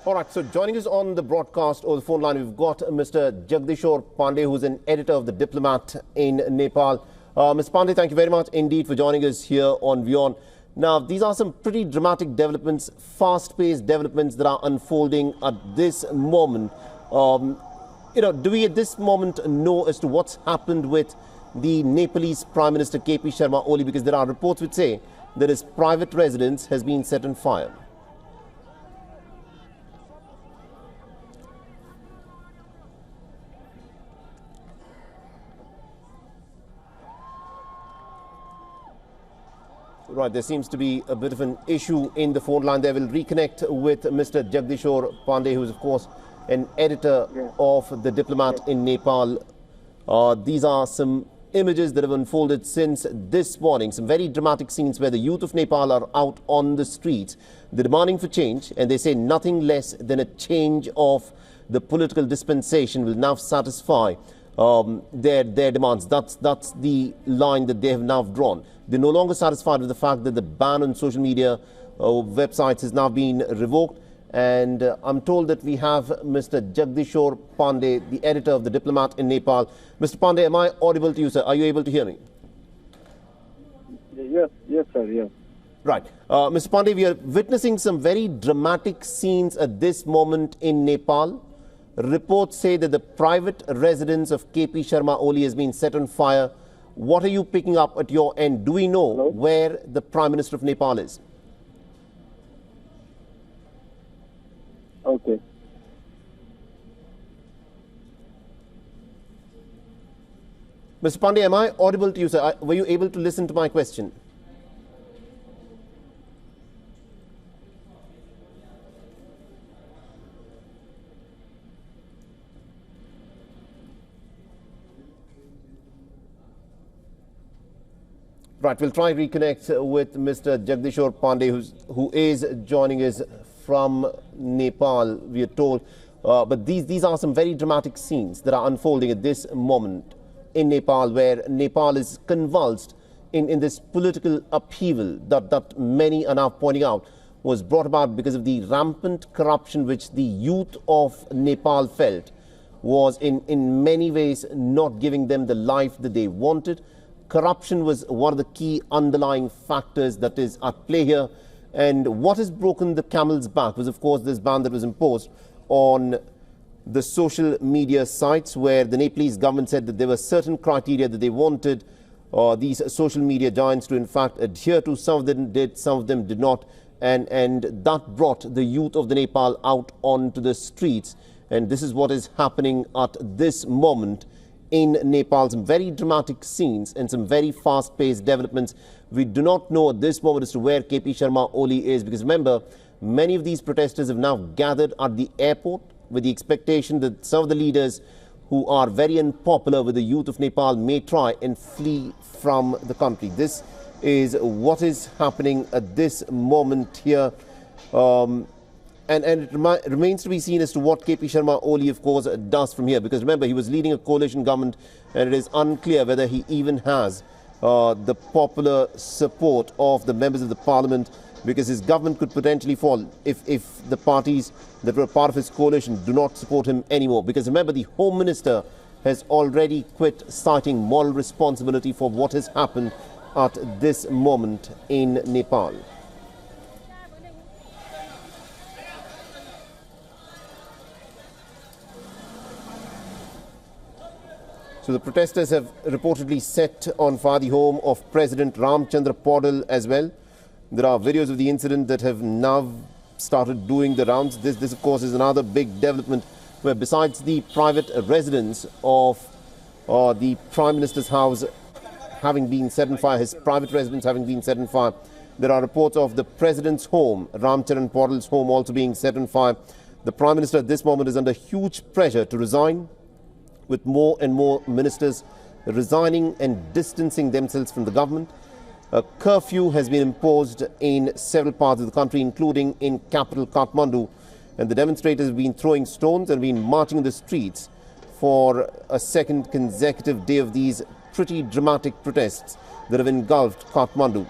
All right, so joining us on the broadcast or the phone line, we've got Mr. Jagdishore Pandey, who's an editor of The Diplomat in Nepal. Mr. Pandey, thank you very much indeed for joining us here on WION. Now, these are some pretty dramatic developments, fast-paced developments that are unfolding at this moment. Do we at this moment know as to what's happened with the Nepalese Prime Minister KP Sharma Oli? Because there are reports which say that his private residence has been set on fire. Right, there seems to be a bit of an issue in the phone line there. We'll reconnect with Mr. Jagdishore Pandey, who is, of course, an editor of The Diplomat in Nepal. These are some images that have unfolded since this morning, some very dramatic scenes where the youth of Nepal are out on the streets. They're demanding for change, and they say nothing less than a change of the political dispensation will now satisfy their demands. That's the line that they have now drawn. They're no longer satisfied with the fact that the ban on social media websites has now been revoked. And I'm told that we have Mr. Jagdishore Pandey, the editor of The Diplomat in Nepal. Mr. Pandey, am I audible to you, sir? Are you able to hear me? Yes, sir, yes. Right. Mr. Pandey, we are witnessing some very dramatic scenes at this moment in Nepal. Reports say that the private residence of KP Sharma Oli has been set on fire. What are you picking up at your end? Do we know where the Prime Minister of Nepal is? Okay. Mr. Pandey, am I audible to you, sir? Were you able to listen to my question? Right, we'll try to reconnect with Mr. Jagdishore Pandey, who is joining us from Nepal, we are told. But these are some very dramatic scenes that are unfolding at this moment in Nepal, where Nepal is convulsed in this political upheaval that many are now pointing out was brought about because of the rampant corruption which the youth of Nepal felt was in many ways not giving them the life that they wanted. Corruption was one of the key underlying factors that is at play here. And what has broken the camel's back was, of course, this ban that was imposed on the social media sites, where the Nepalese government said that there were certain criteria that they wanted these social media giants to, in fact, adhere to. Some of them did, some of them did not. And that brought the youth of the Nepal out onto the streets. And this is what is happening at this moment in Nepal. Some very dramatic scenes and some very fast-paced developments. We do not know at this moment as to where KP Sharma Oli is, because remember, many of these protesters have now gathered at the airport with the expectation that some of the leaders who are very unpopular with the youth of Nepal may try and flee from the country. This is what is happening at this moment here. And it remains to be seen as to what KP Sharma Oli, of course, does from here. Because remember, he was leading a coalition government, and it is unclear whether he even has the popular support of the members of the parliament, because his government could potentially fall if the parties that were part of his coalition do not support him anymore. Because remember, the Home Minister has already quit, citing moral responsibility for what has happened at this moment in Nepal. So the protesters have reportedly set on fire the home of President Ramchandra Paudel as well. There are videos of the incident that have now started doing the rounds. This of course, is another big development where, besides the private residence of the Prime Minister's house having been set on fire, his private residence having been set on fire, there are reports of the President's home, Ramchandra Paudel's home, also being set on fire. The Prime Minister at this moment is under huge pressure to resign, with more and more ministers resigning and distancing themselves from the government. A curfew has been imposed in several parts of the country, including in capital Kathmandu, and the demonstrators have been throwing stones and been marching in the streets for a second consecutive day of these pretty dramatic protests that have engulfed Kathmandu.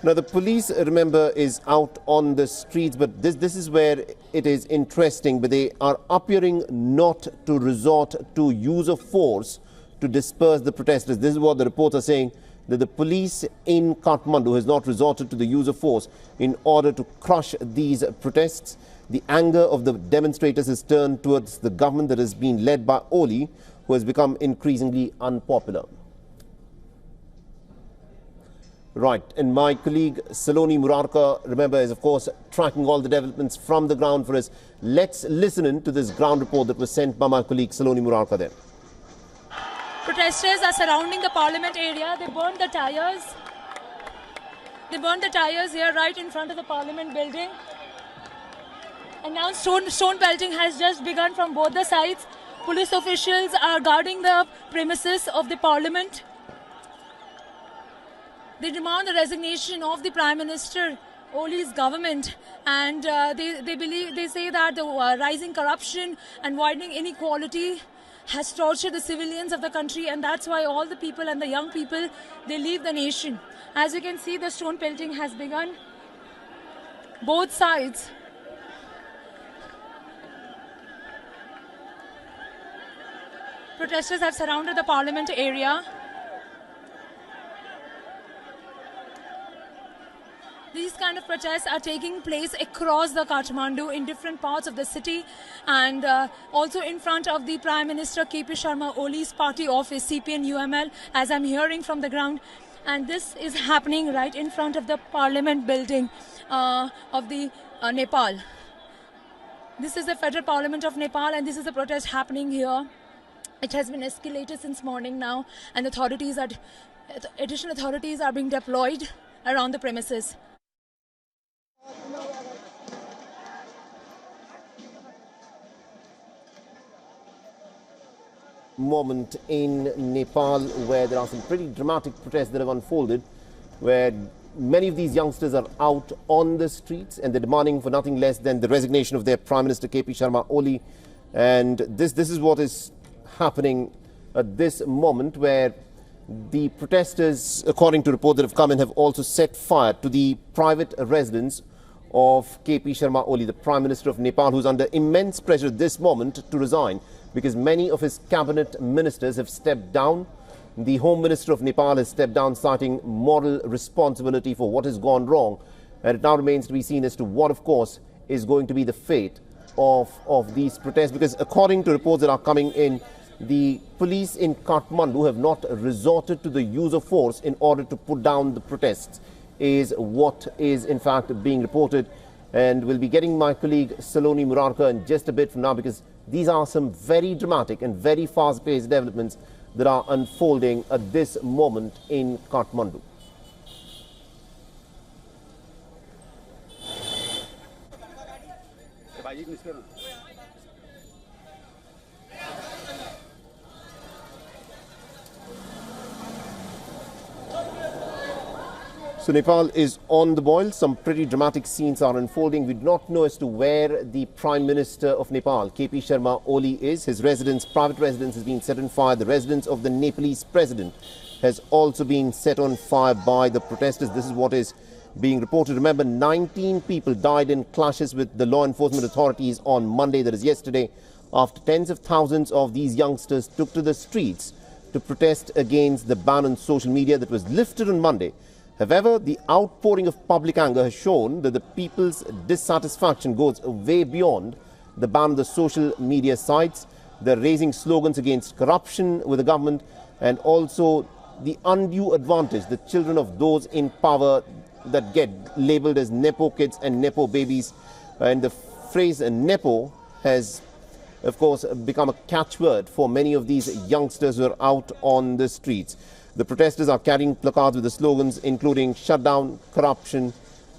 Now, the police, remember, is out on the streets, but this is where it is interesting. But they are appearing not to resort to use of force to disperse the protesters. This is what the reports are saying, that the police in Kathmandu has not resorted to the use of force in order to crush these protests. The anger of the demonstrators has turned towards the government that has been led by Oli, who has become increasingly unpopular. Right, and my colleague Saloni Murarka, remember, is of course tracking all the developments from the ground for us. Let's listen in to this ground report that was sent by my colleague Saloni Murarka there. Protesters are surrounding the parliament area. They burned the tires. They burned the tires here right in front of the parliament building. And now stone pelting has just begun from both the sides. Police officials are guarding the premises of the parliament. They demand the resignation of the Prime Minister Oli's government, and they say that the rising corruption and widening inequality has tortured the civilians of the country, and that's why all the people and the young people, they leave the nation. As you can see, the stone pelting has begun. Both sides. Protesters have surrounded the parliament area. These kind of protests are taking place across the Kathmandu in different parts of the city, and also in front of the Prime Minister KP Sharma Oli's party office, CPN UML, as I'm hearing from the ground. And this is happening right in front of the parliament building of the Nepal. This is the Federal Parliament of Nepal, and this is a protest happening here. It has been escalated since morning now, and additional authorities are being deployed around the premises. Moment in Nepal where there are some pretty dramatic protests that have unfolded, where many of these youngsters are out on the streets and they're demanding for nothing less than the resignation of their Prime Minister KP Sharma Oli. And this is what is happening at this moment, where the protesters, according to reports that have come in, have also set fire to the private residence of KP Sharma Oli, the Prime Minister of Nepal, who's under immense pressure at this moment to resign because many of his cabinet ministers have stepped down. The Home Minister of Nepal has stepped down, citing moral responsibility for what has gone wrong. And it now remains to be seen as to what, of course, is going to be the fate of these protests, because according to reports that are coming in, the police in Kathmandu have not resorted to the use of force in order to put down the protests, is what is in fact being reported. And we'll be getting my colleague Saloni Murarka in just a bit from now, because these are some very dramatic and very fast-paced developments that are unfolding at this moment in Kathmandu. So Nepal is on the boil. Some pretty dramatic scenes are unfolding. We do not know as to where the Prime Minister of Nepal, KP Sharma Oli, is. His residence, private residence, has been set on fire. The residence of the Nepalese president has also been set on fire by the protesters. This is what is being reported. Remember, 19 people died in clashes with the law enforcement authorities on Monday, that is yesterday, after tens of thousands of these youngsters took to the streets to protest against the ban on social media that was lifted on Monday. However, the outpouring of public anger has shown that the people's dissatisfaction goes way beyond the ban on the social media sites. They're raising slogans against corruption with the government, and also the undue advantage the children of those in power that get labeled as Nepo kids and Nepo babies. And the phrase Nepo has, of course, become a catchword for many of these youngsters who are out on the streets. The protesters are carrying placards with the slogans including "Shut down corruption"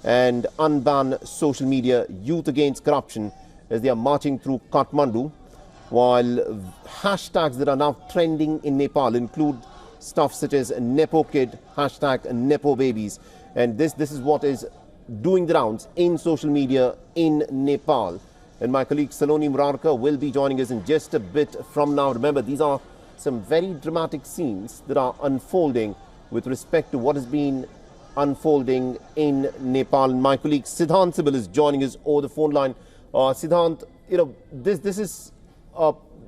and "Unban social media, youth against corruption," as they are marching through Kathmandu, while hashtags that are now trending in Nepal include stuff such as Nepo kid, hashtag Nepo babies. And this is what is doing the rounds in social media in Nepal. And my colleague Saloni Murarka will be joining us in just a bit from now. Remember, these are some very dramatic scenes that are unfolding with respect to what has been unfolding in Nepal. My colleague Siddhant Sibil is joining us over the phone line. Siddhant, this is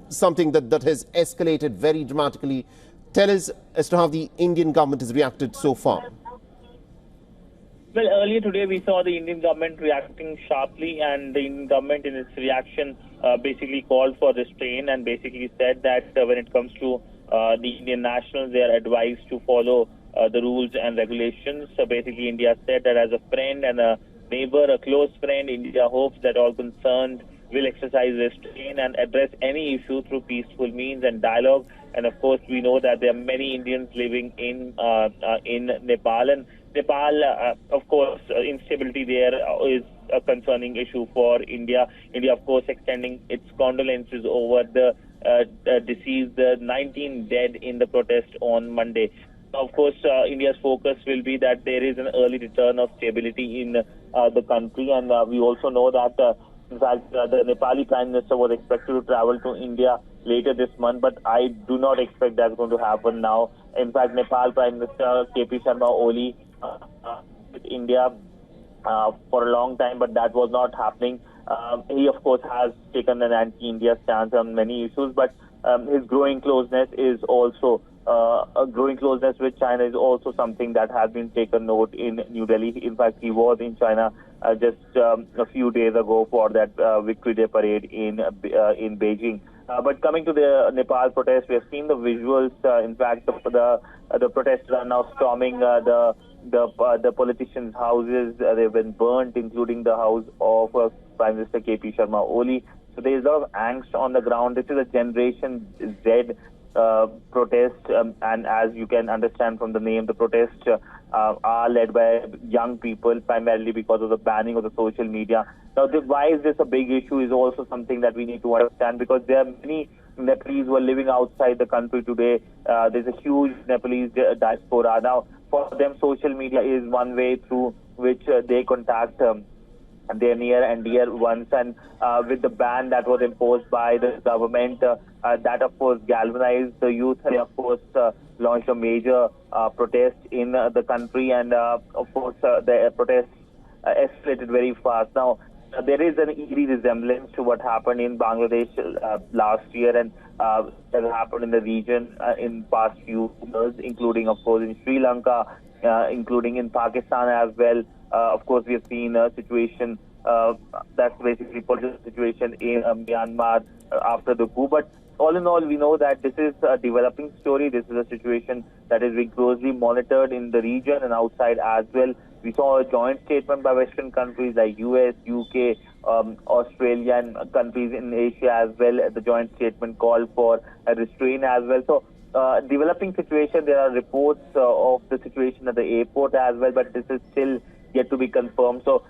something that has escalated very dramatically. Tell us as to how the Indian government has reacted so far. Well, earlier today we saw the Indian government reacting sharply, and the Indian government in its reaction basically called for restraint and basically said that when it comes to the Indian nationals, they are advised to follow the rules and regulations. So basically India said that as a friend and a neighbor, a close friend, India hopes that all concerned will exercise restraint and address any issue through peaceful means and dialogue. And of course, we know that there are many Indians living in Nepal, and Nepal, of course, instability there is a concerning issue for India. India, of course, extending its condolences over the deceased, the 19 dead in the protest on Monday. Of course, India's focus will be that there is an early return of stability in the country, and we also know that, in fact, the Nepali Prime Minister was expected to travel to India later this month, but I do not expect that's going to happen now. In fact, Nepal Prime Minister KP Sharma Oli with India for a long time, but that was not happening. He, of course, has taken an anti-India stance on many issues, but his growing closeness is also a growing closeness with China is also something that has been taken note in New Delhi. In fact, he was in China just a few days ago for that Victory Day parade in Beijing. But coming to the Nepal protest, we have seen the visuals. In fact, the protesters are now storming the politicians' houses. They've been burnt, including the house of Prime Minister KP Sharma Oli. So there is a lot of angst on the ground. This is a Generation Z protest, and as you can understand from the name, the protests are led by young people, primarily because of the banning of the social media. Now, why is this a big issue is also something that we need to understand, because there are many Nepalese who are living outside the country today. There's a huge Nepalese diaspora. Now, for them, social media is one way through which they contact their near and dear ones, and with the ban that was imposed by the government, that of course galvanized the youth. They of course launched a major protest in the country, and of course the protests escalated very fast. Now, there is an eerie resemblance to what happened in Bangladesh last year, and that happened in the region in past few years, including of course in Sri Lanka, including in Pakistan as well. Of course, we have seen a situation that's basically political situation in Myanmar after the coup. But all in all, we know that this is a developing story. This is a situation that is being closely monitored in the region and outside as well. We saw a joint statement by Western countries like US, UK, Australia, and countries in Asia as well. The joint statement called for a restraint as well. So, developing situation. There are reports of the situation at the airport as well, but this is still yet to be confirmed. So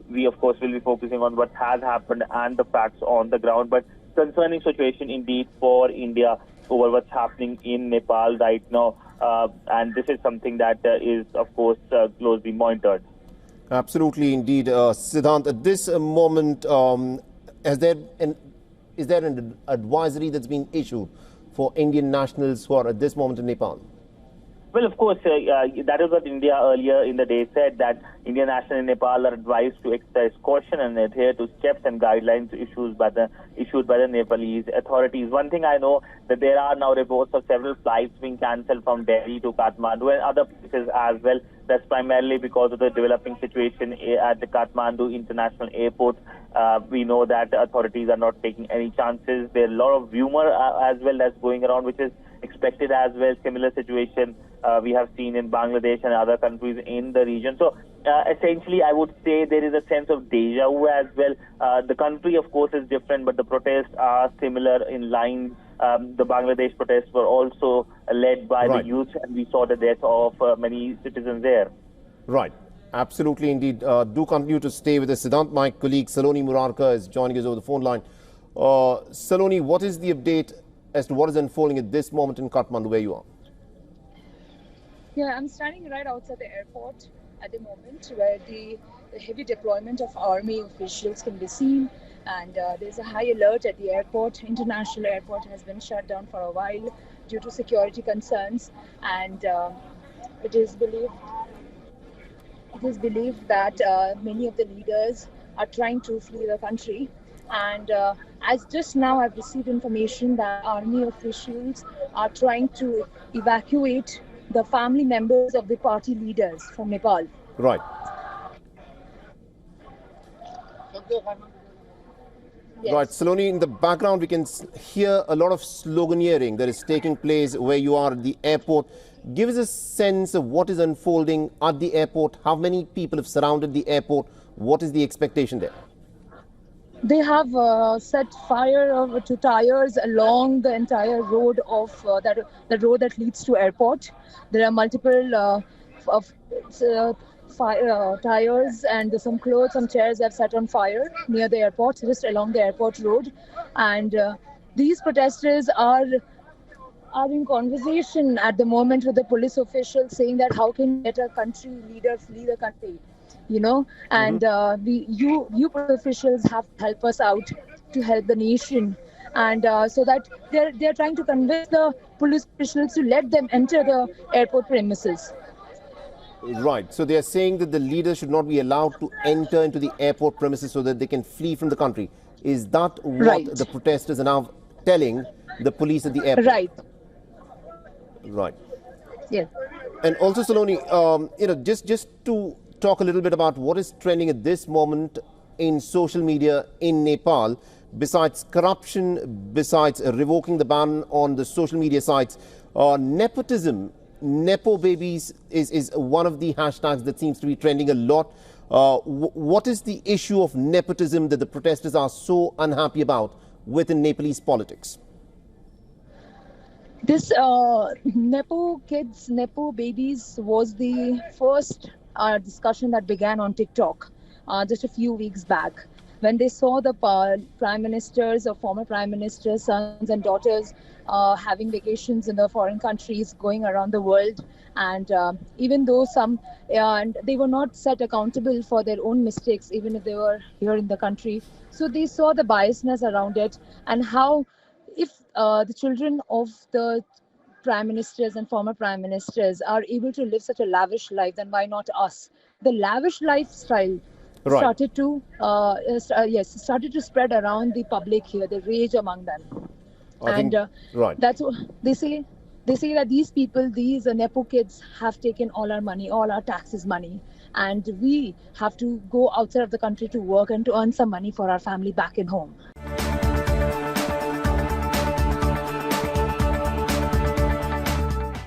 we of course will be focusing on what has happened and the facts on the ground. But concerning situation indeed for India over what's happening in Nepal right now, and this is something that is of course closely monitored. Absolutely, indeed, Siddhant. At this moment, is there an advisory that's been issued for Indian nationals who are at this moment in Nepal? Well, of course, that is what India earlier in the day said, that Indian nationals in Nepal are advised to exercise caution and adhere to steps and guidelines issued by the Nepalese authorities. One thing I know, that there are now reports of several flights being cancelled from Delhi to Kathmandu and other places as well. That's primarily because of the developing situation at the Kathmandu International Airport. We know that the authorities are not taking any chances. There's a lot of rumor as well that's going around, which is expected as well. Similar situation we have seen in Bangladesh and other countries in the region. So essentially, I would say there is a sense of deja vu as well. The country, of course, is different, but the protests are similar in line. The Bangladesh protests were also led by the youth, and we saw the death of many citizens there. Right. Absolutely, indeed. Do continue to stay with us. Siddhant, my colleague Saloni Murarka is joining us over the phone line. Saloni, what is the update as to what is unfolding at this moment in Kathmandu, where you are? Yeah, I'm standing right outside the airport at the moment, where the heavy deployment of army officials can be seen, and there's a high alert at the airport. International airport has been shut down for a while due to security concerns, and it is believed it is believed that many of the leaders are trying to flee the country. And as just now, I've received information that army officials are trying to evacuate the family members of the party leaders from Nepal. Right. Yes. Right, Saloni, in the background we can hear a lot of sloganeering that is taking place where you are at the airport. Give us a sense of what is unfolding at the airport. How many people have surrounded the airport? What is the expectation there? They have set fire to tires along the entire road of the road that leads to airport. There are multiple tires and some clothes, some chairs have set on fire near the airport, just along the airport road. And these protesters are in conversation at the moment with the police officials, saying that how can we let a country leader flee the country, you know, and you police officials have to help us out to help the nation. And so that they're trying to convince the police officials to let them enter the airport premises. Right. So they are saying that the leaders should not be allowed to enter into the airport premises so that they can flee from the country. Is that what Right. the protesters are now telling the police at the airport? Right. Right. Yes. And also, Saloni, just to talk a little bit about what is trending at this moment in social media in Nepal, besides corruption, besides revoking the ban on the social media sites, nepotism, Nepo babies is one of the hashtags that seems to be trending a lot. What is the issue of nepotism that the protesters are so unhappy about within Nepalese politics? This Nepo kids, Nepo babies was the first discussion that began on TikTok just a few weeks back, when they saw the prime ministers or former prime ministers' sons and daughters having vacations in the foreign countries, going around the world. And even though and they were not set accountable for their own mistakes, even if they were here in the country. So they saw the biasness around it, and how if the children of the prime ministers and former prime ministers are able to live such a lavish life, then why not us? The lavish lifestyle Right. started to spread around the public here, the rage among them. Right. That's what they say. They say that these people, these Nepo kids, have taken all our money, all our taxes money, and we have to go outside of the country to work and to earn some money for our family back in home.